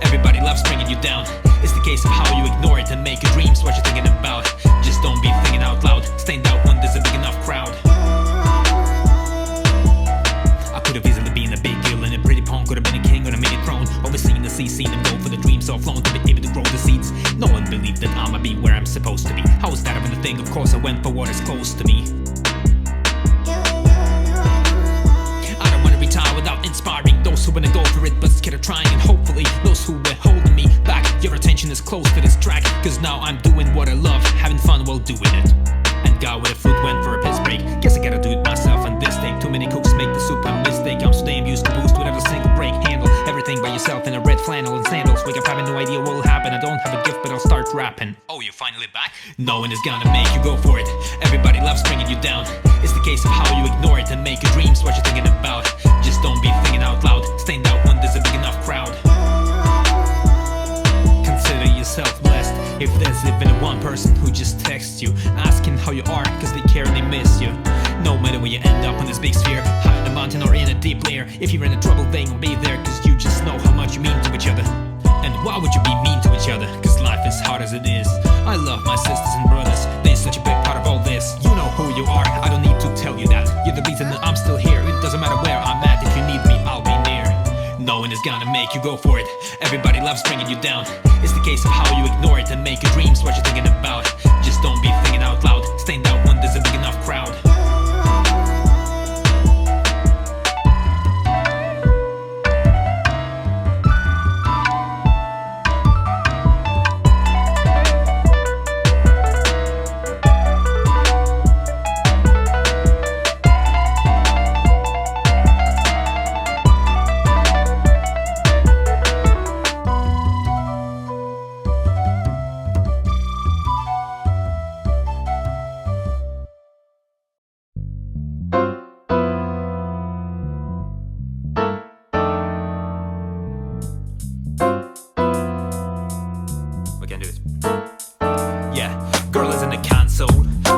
Everybody loves bringing you down. It's the case of how you ignore it and make your dreams what you're thinking about. Just don't be thinking out loud. Stand out when there's a big enough crowd. I could have easily been a big deal and a pretty punk, could have been a king on a mini throne. Overseeing the sea, seen them go for the dreams so flown to be able to grow the seeds. No one believed that I'ma be where I'm supposed to be. How was that even a thing? Of course I went for what is close to me. I don't wanna retire without inspiring those who wanna go for it but scared of trying, and hopefully those who were holding me back. Your attention is close to this track, cause now I'm doing what I love, having fun while doing it. And God with a foot went for a piss break. Guess I gotta do it myself on this day. Too many cooks make the soup a mistake. I'm so damn used to boost without a single break. Handle everything by yourself in a red flannel and sandals. Wake up having no idea what will happen. I don't have a gift but I'll start rapping. Oh, you're finally back? No one is gonna make you go for it. Everybody loves bringing you down. It's the case of how you ignore it and make your dreams what you're thinking about. Just don't be thinking out loud. Stand out when there's a big enough crowd. Consider yourself blessed if there's even one person who just texts you asking how you are, cause they care and they miss you. No matter where you end up on this big sphere, high in a mountain or in a deep layer, if you're in a trouble they will be there, cause you just know how much you mean to each other. And why would you be mean to each other? Cause life is hard as it is. I love my sisters and brothers, they're such a big part of all this. You know who you are, I don't need to tell you that. You're the reason that I'm still here. It doesn't matter where I'm at, if you need me I'll be near. No one is gonna make you go for it. Everybody loves bringing you down. It's the case of how you ignore it and make your dreams what you're thinking about. Just don't be thinking out loud. Stand out when there's a big enough crowd. Girl is in the console,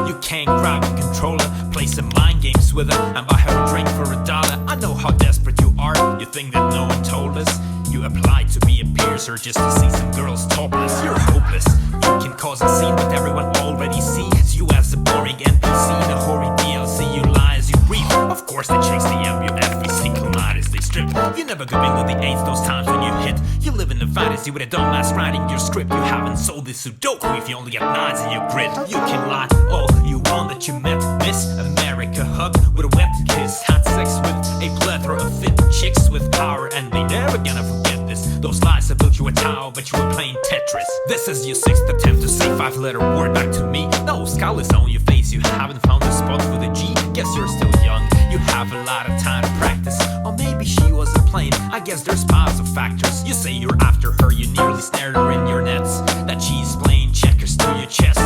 you can't grab a controller. Play some mind games with her and buy her a drink for $1. I know how desperate you are, you think that no one told us. You applied to be a piercer just to see some girls topless. You're hopeless, you can cause a scene but everyone already sees you as a boring NPC in a hoary DLC. You lie as you breathe, of course they chase the MUFBC commodities they strip. You never go below the 8s those times when you hit. You live in a fantasy with a dumbass writing your script. You haven't sold this Sudoku if you only get 9s in your grid. You can lie all you want that you met Miss America, hugged with a wet kiss, had sex with a plethora of fit chicks with power, and they never gonna forget this. Those lies have built you a tower but you were playing Tetris. This is your 6th attempt to say 5-letter word back to me. No skull is on your face, you haven't found a spot for the G. Guess you're still young, you have a lot of time to practice. Or maybe she wasn't playing, I guess there's piles of factors. You say you're after her, you nearly snared her in your nets. That she's playing checkers to your chest.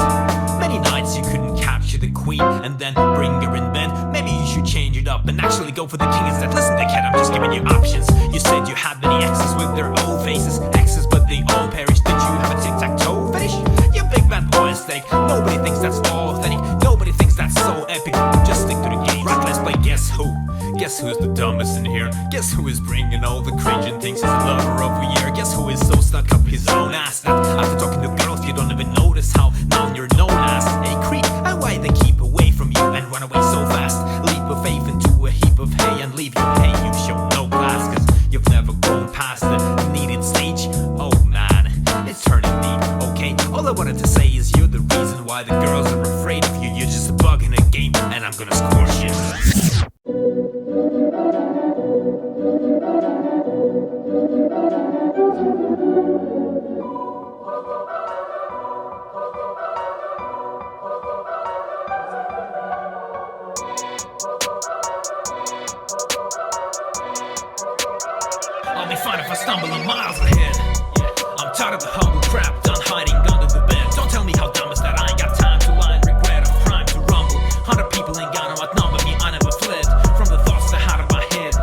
Many nights you couldn't capture the queen and then bring her in bed. Maybe you should change it up and actually go for the king instead. Listen dickhead, I'm just giving you options. You said you had many exes with their old faces, exes but they all perished. Did you have a tic-tac-toe fetish? You big bad boy mistake. Nobody thinks that's authentic, nobody thinks that's so epic. Just stick to the game. Right, let's play Guess Who. Guess who's the dumbest in here? Guess who is bringing all the cringe and thinks he's the lover of a year? Guess who is so stuck up his own ass that after talking to girls you don't even notice how now you're known as a creep, and why they keep away from you and run away so fast. Leap of faith into a heap of hay and leave you. Hey, you've shown no class cause you've never grown past the needed stage. Oh man, it's turning deep, okay? All I wanted to say is you're the reason why the girls are afraid of you. You're just a bug in a game and I'm gonna squash you. I'll be fine if I stumble a miles ahead. I'm tired of the humble crap, done hiding under the bed. Don't tell me how dumb is that, I ain't got time to lie and regret. I'm primed to rumble. 100 people ain't gonna outnumber me, I never fled from the thoughts I had in my head.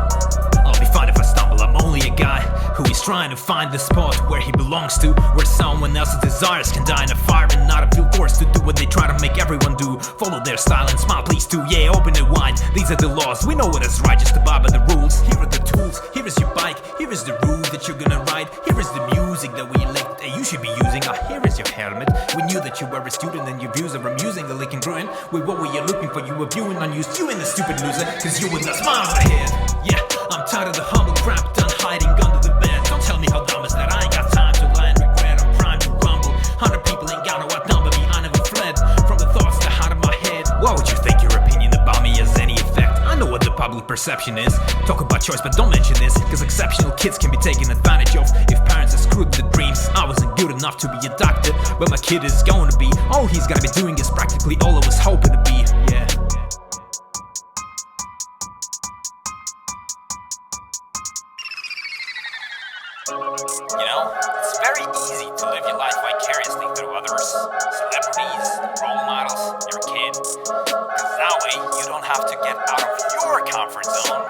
I'll be fine if I stumble, I'm only a guy who is trying to find the spot where where he belongs to, where someone else's desires can die in a fire and not feel forced to do what they try to make everyone do. Follow their style and smile please too, yeah, open it wide. These are the laws, we know what is right, just abide by the rules. Here are the tools, here is your bike, here is the route that you're gonna ride, here is the music that we elect that you should be using. Here is your helmet, we knew that you were a student and your views are amusing, the lake congruent with what we are looking for. You were viewing unused, you and the stupid loser, cause you with us miles ahead. Yeah, I'm tired of the humble crap, done hiding under the bed. Don't tell me how dumb is that, I ain't got time to lie and regret, I'm primed to rumble. 100 people ain't got no outnumber me, I never fled from the thoughts that out of my head. Why would you think your opinion about me has any effect? I know what the public perception is. Talk about choice but don't mention this, cause exceptional kids can be taken advantage of if parents are screwed with the dreams. I wasn't good enough to be a doctor, but my kid is going to be. All he's gotta be doing is practically all I was hoping to be, yeah. You know, it's very easy to live your life vicariously through others, celebrities, role models, your kid. Cause that way, you don't have to get out of your comfort zone.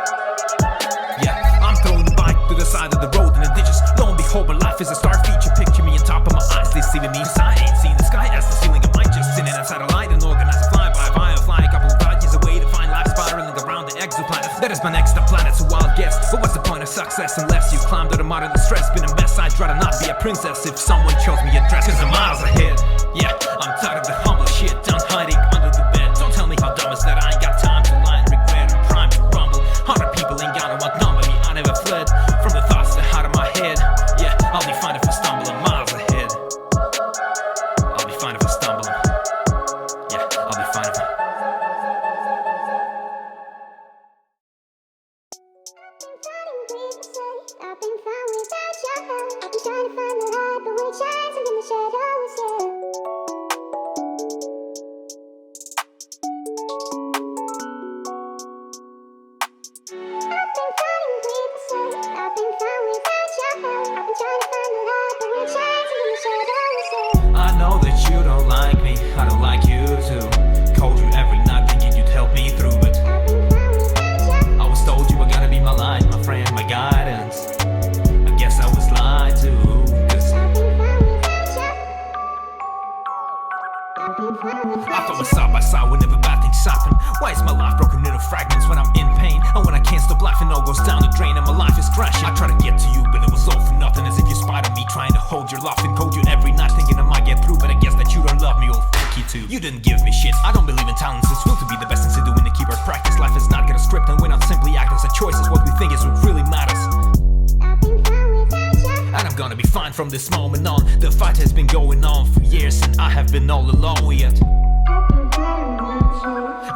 Yeah, I'm throwing the bike to the side of the road in the ditches. Lo and behold, my life is a star feature. Picture me on top of my eyes, deceiving me. Cause I ain't seen the sky as the ceiling of mine. Just sitting inside a light and organize a flyby. Fly a couple of dodges away to find life spiraling around the exoplanet. That is my next planet, so wild guess. But what's the point of success unless you climbed out of modern distress? Been a mess, I'd rather not be a princess if someone chose me a dress. Cause I'm miles ahead. Yeah, I'm tired of the humble shit, done hiding under the bed. Don't tell me how dumb is that, I ain't got time to lie and regret. I'm primed to rumble. 100 people ain't got no outnumber me, I never fled from the thoughts that out of my head. Yeah, I'll be fine if I stumble, I'm miles ahead. I'll be fine if I stumble. Yeah, I'll be fine if I... I've been fine without your help. I've been trying to find the light, but when it shines, I'm in the shadows, yeah. I've been fighting with myself. I've been fine without your help. I've been trying to find the light, but when it shines, I'm in the shadows, yeah. I know that you don't like me, I don't like you too. Called you every night thinking you'd help me through, but I've been fine without your I was told you were gonna be my light, my friend, my guidance. I guess I was lied to, cause I've been fine without your I've been fine I without thought we're side by side whenever bad things happen. Why is my life broken into fragments when I'm in pain? And when I can't stop laughing, all goes down the drain and my life is crashing. I try to get to you, but it was all for nothing. As if you spied on me, trying to hold your laughing. Called you every night, thinking I might get through, but I guess that you don't love me, oh fuck you too. You didn't give me shit, I don't believe in talents. It's will to be the best things to do in the keyboard practice. Life is not get a script and we're not simply actors. A choice is what we think is what really matters. I've been fine without your And I'm gonna be fine from this moment on. The fight has been going on for years and I have been all alone yet.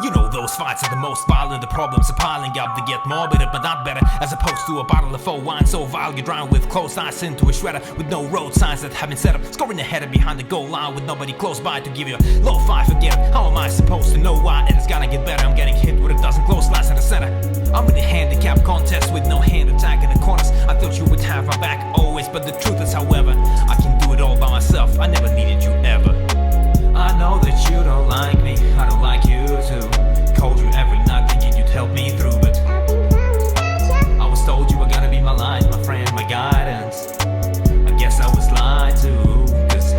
You know those fights are the most violent. The problems are piling up. They get more bitter but not better, as opposed to a bottle of faux wine so vile you drown with closed eyes into a shredder with no road signs that have been set up. Scoring ahead and behind the goal line with nobody close by to give you a low five again. How am I supposed to know why? And it's gonna get better. I'm getting hit with a dozen close lines in the center. I'm in a handicap contest with no hand attack in the corners. I thought you would have my back always, but the truth is, however, I can do it all by myself. I never needed you ever. I know that you don't like me, I don't like you too. Called you every night thinking you'd help me through, but I was told you were gonna be my light, my friend, my guidance. I guess I was lied to, cause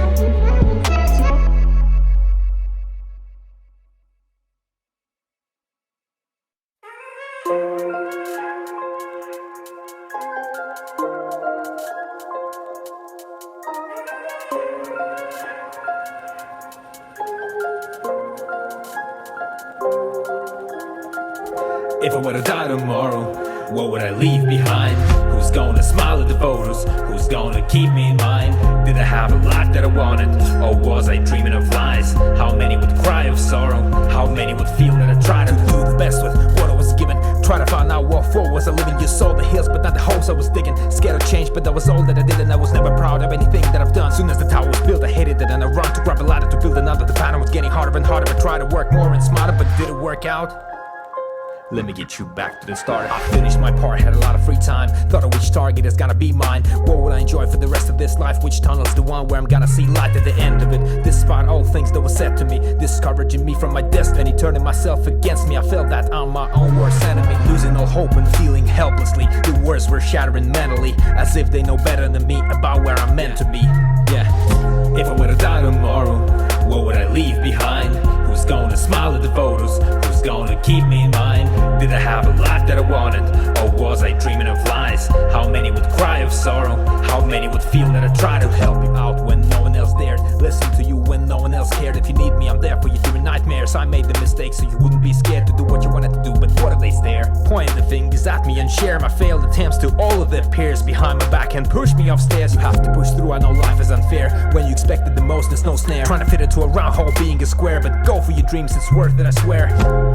if I were to die tomorrow, what would I leave behind? Who's gonna smile at the photos? Who's gonna keep me in mind? Did I have a life that I wanted? Or was I dreaming of lies? How many would cry of sorrow? How many would feel that I tried to do the best with what I was given? Try to find out what for was I living. You saw the hills but not the holes I was digging. Scared of change but that was all that I did, and I was never proud of anything that I've done. Soon as the tower was built I hated it and I run to grab a ladder to build another. The pattern was getting harder and harder. I tried to work more and smarter, but did it work out? Let me get you back to the start. I finished my part, had a lot of free time. Thought of which target is gonna be mine. What would I enjoy for the rest of this life? Which tunnel's the one where I'm gonna see light at the end of it? Despite all things that were said to me, discouraging me from my destiny, turning myself against me. I felt that I'm my own worst enemy, losing all hope and feeling helplessly. The words were shattering mentally, as if they know better than me about where I'm meant to be. Yeah. If I were to die tomorrow, what would I leave behind? Who's gonna smile at the photos? Who's gonna keep me in mind? Did I have a life that I wanted? Or was I dreaming of lies? How many would cry of sorrow? How many would feel that I tried to help you out when no one else dared? Listen to you when no one else cared. If you need me, I'm there for you during nightmares. I made the mistake so you wouldn't be scared to do what you wanted to do. But what if they stare? Pointing the fingers at me and share my failed attempts to all of their peers behind my back and push me upstairs. You have to push through, I know life is unfair. When you expected the most, there's no snare. Trying to fit into a round hole being a square. But go for your dreams, it's worth it, I swear.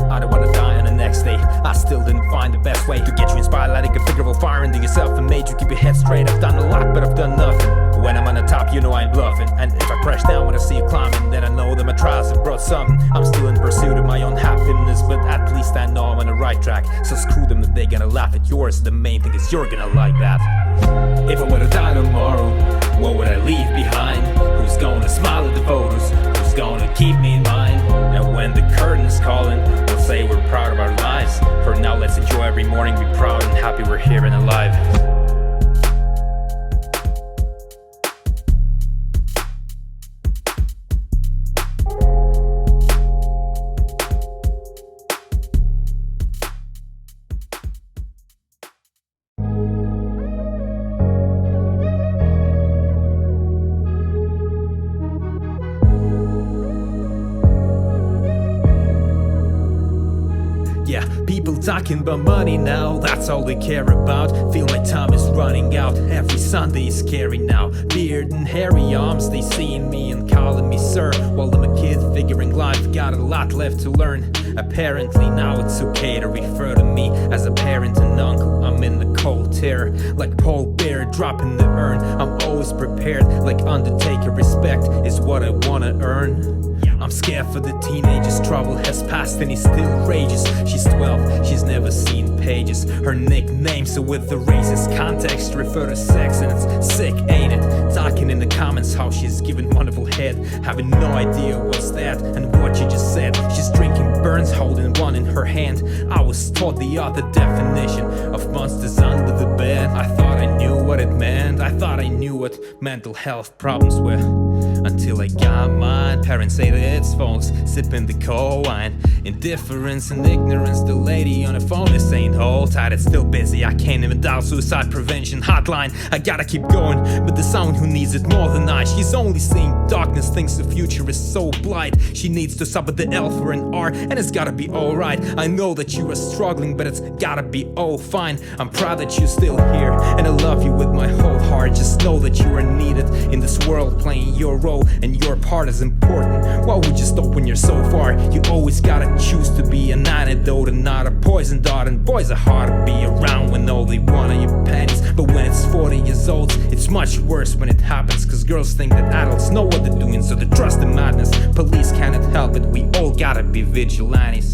I don't wanna die on the next day. I still didn't find the best way to get you inspired, lighting a figure of fire into yourself and made you keep your head straight. I've done a lot, but I've done nothing. When I'm on the top, you know I ain't bluffing. And if I crash down when I see you climbing, then I know that my trials have brought something. I'm still in pursuit of my own happiness, but at least I know I'm on the right track. So screw them if they're gonna laugh at yours. The main thing is you're gonna like that. If I were to die tomorrow, what would I leave behind? Who's gonna smile at the photos? Who's gonna keep me in mind? And when the curtain's calling, we'll say we're proud of our lives. For now, let's enjoy every morning, be proud and happy we're here and alive. Yeah, people talking about money now, that's all they care about. Feel my time is running out, every Sunday is scary now. Beard and hairy arms, they seeing me and calling me sir. While I'm a kid figuring life, got a lot left to learn. Apparently now it's okay to refer to me as a parent and uncle. I'm in the cold terror, like Paul Bear dropping the urn. I'm always prepared, like Undertaker. Respect is what I wanna earn. I'm scared for the teenagers, trouble has passed and he still rages. She's 12, she's never seen pages. Her nickname, so with the racist context, refer to sex and it's sick, ain't it? Talking in the comments how she's giving wonderful head, having no idea what's that and what she just said. She's drinking burns, holding one in her hand. I was taught the other definition of monsters under the bed. I thought I knew what it meant, I thought I knew what mental health problems were, until I got mine. Parents say that it's false, sipping the cold wine. Indifference and ignorance, the lady on the phone is saying hold tight, it's still busy. I can't even dial suicide prevention hotline. I gotta keep going, but there's someone who needs it more than I. She's only seeing darkness, thinks the future is so blight. She needs to stop at the L for an R, and it's gotta be alright. I know that you are struggling, but it's gotta be all fine. I'm proud that you're still here, and I love you with my whole heart. Just know that you are needed in this world, playing your role, and your part is important. Why would you stop when you're so far? You always gotta choose to be an antidote and not a poison dart. And boys are hard to be around when all they want are your panties. But when it's 40 years old, it's much worse when it happens, cause girls think that adults know what they're doing, so they trust the madness. Police cannot help it, we all gotta be vigilantes.